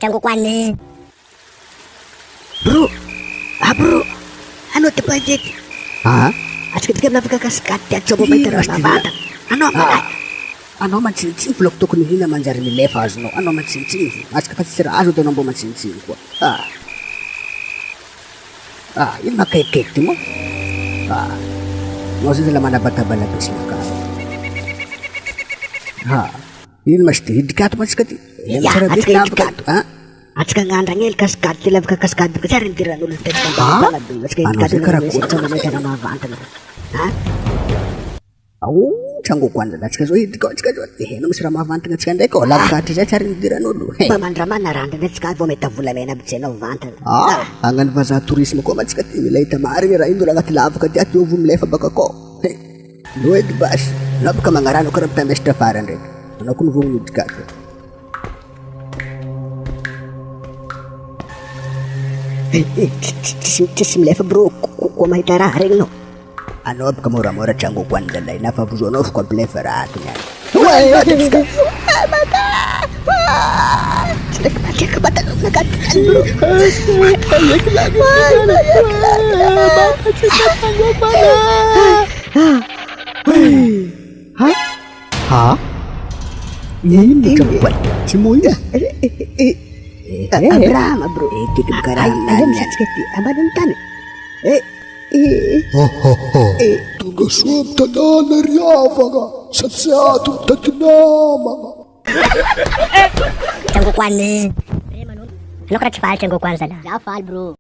Changu kwani. Bro, bro, ano te budget? At ketika nafika kaskati at sobo may teras na bata. Ano man? Ano man sinsin vlog to kung hindi naman dyan nilefas no. Ano man sinsin. At kapag sirado to nang bumansinsin ko. Yun na cake mo. Masa sila mana bata-bala bis mo ka. Yun mas hidkat mas kati. Ya, at hidkat. At ka nga rangil kaskati lab ka kaskati ka sarin tiran ulit tes ka bala bis ka hidkat ka sa mga tera mga banta. Changu kwanza that's kazo hidkat kazo. No misra mavanta ka skanda ko lab ka tisa sarin tiran ulo. Pamandraman naranda tes ka vomita vulamena bitsena vanta. Angan pa sa turismo ko mas kati nilay tamari ra indo lagat lab ka at yung lefa baka ko. Luwed bash. Lab ka mangarano ka rin pemesta faran rin. Ano kung vumid ka ko. Tisim lefa bro, kumay tararing no. Ano ab kamura-mura changu kwanza lai nafa buzonof kwa plefera atunya. Mata! Mati ka bata nagkatian bro. Ayak lagi. Bakit siya tango pala? Ngayon mo changu kwanza. Simuya. Abraham bro. Tikim karang Ayam sakiti. Abadan tan. Tugaswam tadana riyafaga satsatu tatnama. Changu kwani. Ano ka na chafal changu kwan sana? Jafal bro.